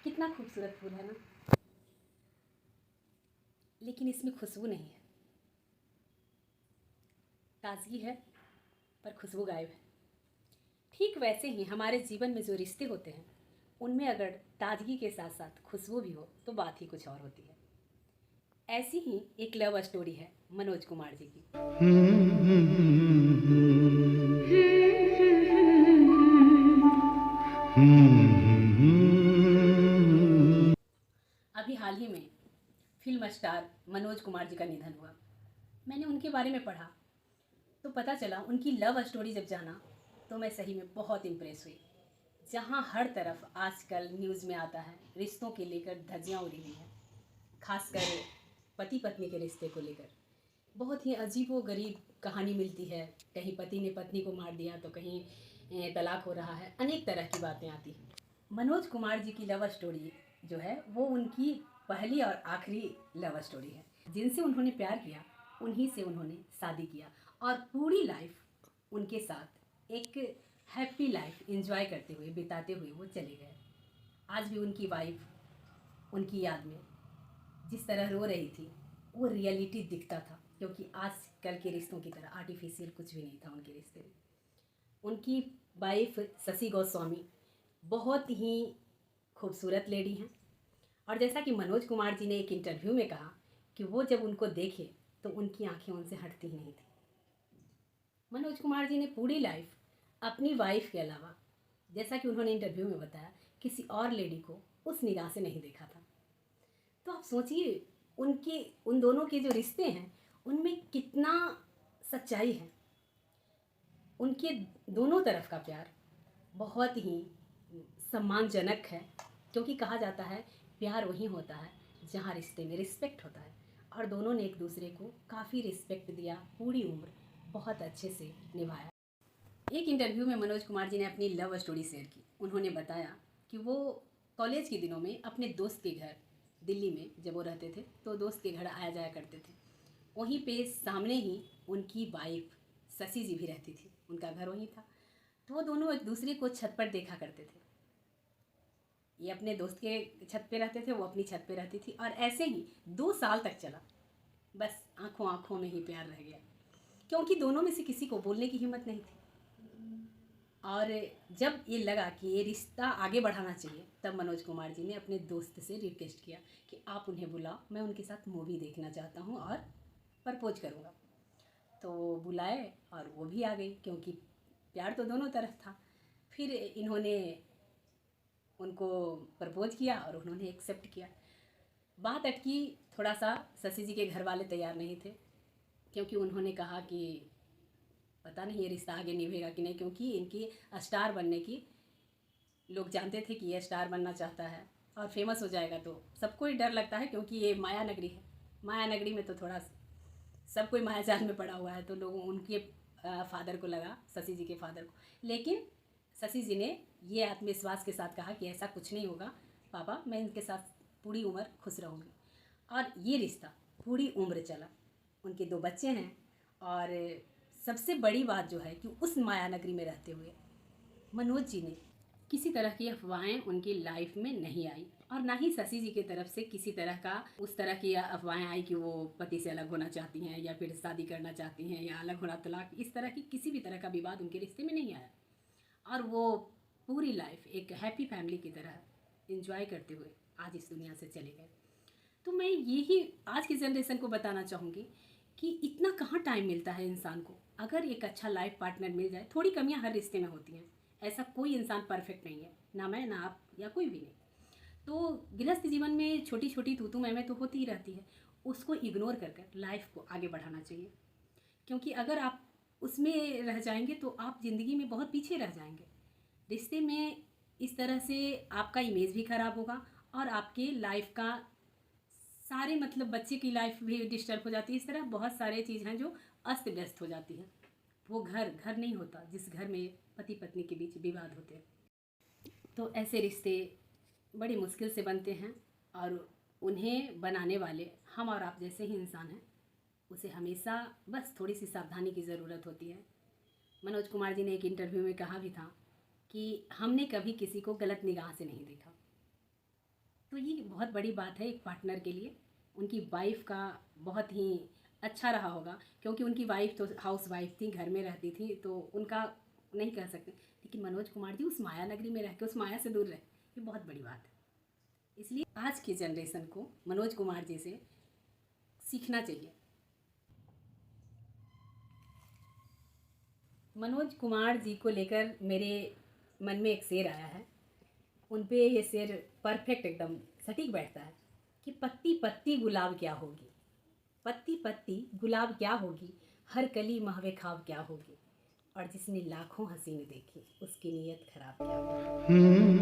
कितना खूबसूरत फूल है ना, लेकिन इसमें खुशबू नहीं है। ताजगी है पर खुशबू गायब है। ठीक वैसे ही हमारे जीवन में जो रिश्ते होते हैं उनमें अगर ताजगी के साथ साथ खुशबू भी हो तो बात ही कुछ और होती है। ऐसी ही एक लव स्टोरी है मनोज कुमार जी की। अभी हाल ही में फिल्म स्टार मनोज कुमार जी का निधन हुआ। मैंने उनके बारे में पढ़ा तो पता चला, उनकी लव स्टोरी जब जाना तो मैं सही में बहुत इम्प्रेस हुई। जहाँ हर तरफ आजकल न्यूज़ में आता है रिश्तों के लेकर धज्जियाँ उड़ी हुई हैं, खासकर पति पत्नी के रिश्ते को लेकर बहुत ही अजीब व गरीब कहानी मिलती है। कहीं पति ने पत्नी को मार दिया तो कहीं तलाक हो रहा है, अनेक तरह की बातें आती हैं। मनोज कुमार जी की लव स्टोरी जो है वो उनकी पहली और आखिरी लव स्टोरी है। जिनसे उन्होंने प्यार किया उन्हीं से उन्होंने शादी किया और पूरी लाइफ उनके साथ एक हैप्पी लाइफ एंजॉय करते हुए बिताते हुए वो चले गए। आज भी उनकी वाइफ उनकी याद में जिस तरह रो रही थी वो रियलिटी दिखता था, क्योंकि आजकल के रिश्तों की तरह आर्टिफिशियल कुछ भी नहीं था उनके रिश्ते में। उनकी वाइफ शशि गोस्वामी बहुत ही खूबसूरत लेडी हैं और जैसा कि मनोज कुमार जी ने एक इंटरव्यू में कहा कि वो जब उनको देखे तो उनकी आंखें उनसे हटती ही नहीं थी। मनोज कुमार जी ने पूरी लाइफ अपनी वाइफ के अलावा, जैसा कि उन्होंने इंटरव्यू में बताया, किसी और लेडी को उस निगाह से नहीं देखा था। तो आप सोचिए उनके उन दोनों के जो रिश्ते हैं उनमें कितना सच्चाई है। उनके दोनों तरफ का प्यार बहुत ही सम्मानजनक है, क्योंकि कहा जाता है प्यार वहीं होता है जहाँ रिश्ते में रिस्पेक्ट होता है, और दोनों ने एक दूसरे को काफ़ी रिस्पेक्ट दिया, पूरी उम्र बहुत अच्छे से निभाया। एक इंटरव्यू में मनोज कुमार जी ने अपनी लव स्टोरी शेयर की। उन्होंने बताया कि वो कॉलेज के दिनों में अपने दोस्त के घर दिल्ली में जब वो रहते थे तो दोस्त के घर आया जाया करते थे। वहीं पे सामने ही उनकी वाइफ शशि जी भी रहती थी, उनका घर वहीं था। तो वो दोनों एक दूसरे को छत पर देखा करते थे। ये अपने दोस्त के छत पे रहते थे, वो अपनी छत पे रहती थी, और ऐसे ही 2 साल तक चला। बस आंखों आंखों में ही प्यार रह गया, क्योंकि दोनों में से किसी को बोलने की हिम्मत नहीं थी। और जब ये लगा कि ये रिश्ता आगे बढ़ाना चाहिए तब मनोज कुमार जी ने अपने दोस्त से रिक्वेस्ट किया कि आप उन्हें बुलाओ, मैं उनके साथ मूवी देखना चाहता हूँ और प्रपोज करूँगा। तो बुलाए और वो भी आ गई, क्योंकि प्यार तो दोनों तरफ था। फिर इन्होंने उनको प्रपोज किया और उन्होंने एक्सेप्ट किया। बात अटकी, थोड़ा सा शशि जी के घर वाले तैयार नहीं थे, क्योंकि उन्होंने कहा कि पता नहीं ये रिश्ता आगे निभेगा कि नहीं, क्योंकि इनकी स्टार बनने की लोग जानते थे कि ये स्टार बनना चाहता है और फेमस हो जाएगा। तो सबको ही डर लगता है, क्योंकि ये माया नगरी है। माया नगरी में तो थोड़ा सब कोई माया जाल में पड़ा हुआ है, तो लोगों उनके फादर को लगा, शशि जी के फादर को। लेकिन शशि जी ने ये आत्मविश्वास के साथ कहा कि ऐसा कुछ नहीं होगा पापा, मैं इनके साथ पूरी उम्र खुश रहूँगी। और ये रिश्ता पूरी उम्र चला। उनके 2 बच्चे हैं, और सबसे बड़ी बात जो है कि उस माया नगरी में रहते हुए मनोज जी ने किसी तरह की अफवाहें उनकी लाइफ में नहीं आई, और ना ही शशि जी की तरफ से किसी तरह का उस तरह की अफवाहें आई कि वो पति से अलग होना चाहती हैं या फिर शादी करना चाहती हैं या अलग होना, तलाक, इस तरह की किसी भी तरह का विवाद उनके रिश्ते में नहीं आया। और वो पूरी लाइफ एक हैप्पी फैमिली की तरह एंजॉय करते हुए आज इस दुनिया से चले गए। तो मैं यही आज की जनरेशन को बताना चाहूँगी कि इतना कहाँ टाइम मिलता है इंसान को। अगर एक अच्छा लाइफ पार्टनर मिल जाए, थोड़ी कमियाँ हर रिश्ते में होती हैं, ऐसा कोई इंसान परफेक्ट नहीं है, ना मैं ना आप या कोई भी नहीं। तो गृहस्थ जीवन में छोटी छोटी तू मैं तो होती ही रहती है, उसको इग्नोर कर कर लाइफ को आगे बढ़ाना चाहिए, क्योंकि अगर आप उसमें रह जाएंगे तो आप ज़िंदगी में बहुत पीछे रह जाएंगे। रिश्ते में इस तरह से आपका इमेज भी ख़राब होगा और आपके लाइफ का सारे, मतलब बच्चे की लाइफ भी डिस्टर्ब हो जाती है। इस तरह बहुत सारे चीज़ हैं जो अस्त व्यस्त हो जाती हैं। वो घर घर नहीं होता जिस घर में पति पत्नी के बीच विवाद होते हैं। तो ऐसे रिश्ते बड़ी मुश्किल से बनते हैं, और उन्हें बनाने वाले हम और आप जैसे ही इंसान हैं। उसे हमेशा बस थोड़ी सी सावधानी की ज़रूरत होती है। मनोज कुमार जी ने एक इंटरव्यू में कहा भी था कि हमने कभी किसी को गलत निगाह से नहीं देखा। तो ये बहुत बड़ी बात है एक पार्टनर के लिए। उनकी वाइफ का बहुत ही अच्छा रहा होगा, क्योंकि उनकी वाइफ तो हाउस वाइफ थी, घर में रहती थी, तो उनका नहीं कह सकते, लेकिन मनोज कुमार जी उस माया नगरी में रह के उस माया से दूर रहे, ये बहुत बड़ी बात है। इसलिए आज की जनरेशन को मनोज कुमार जी से सीखना चाहिए। मनोज कुमार जी को लेकर मेरे मन में एक शेर आया है। उन पे ये शेर परफेक्ट एकदम सटीक बैठता है कि पत्ती पत्ती गुलाब क्या होगी, पत्ती पत्ती गुलाब क्या होगी, हर कली महवे खाब क्या होगी, और जिसने लाखों हसीन देखी उसकी नीयत खराब क्या होगी।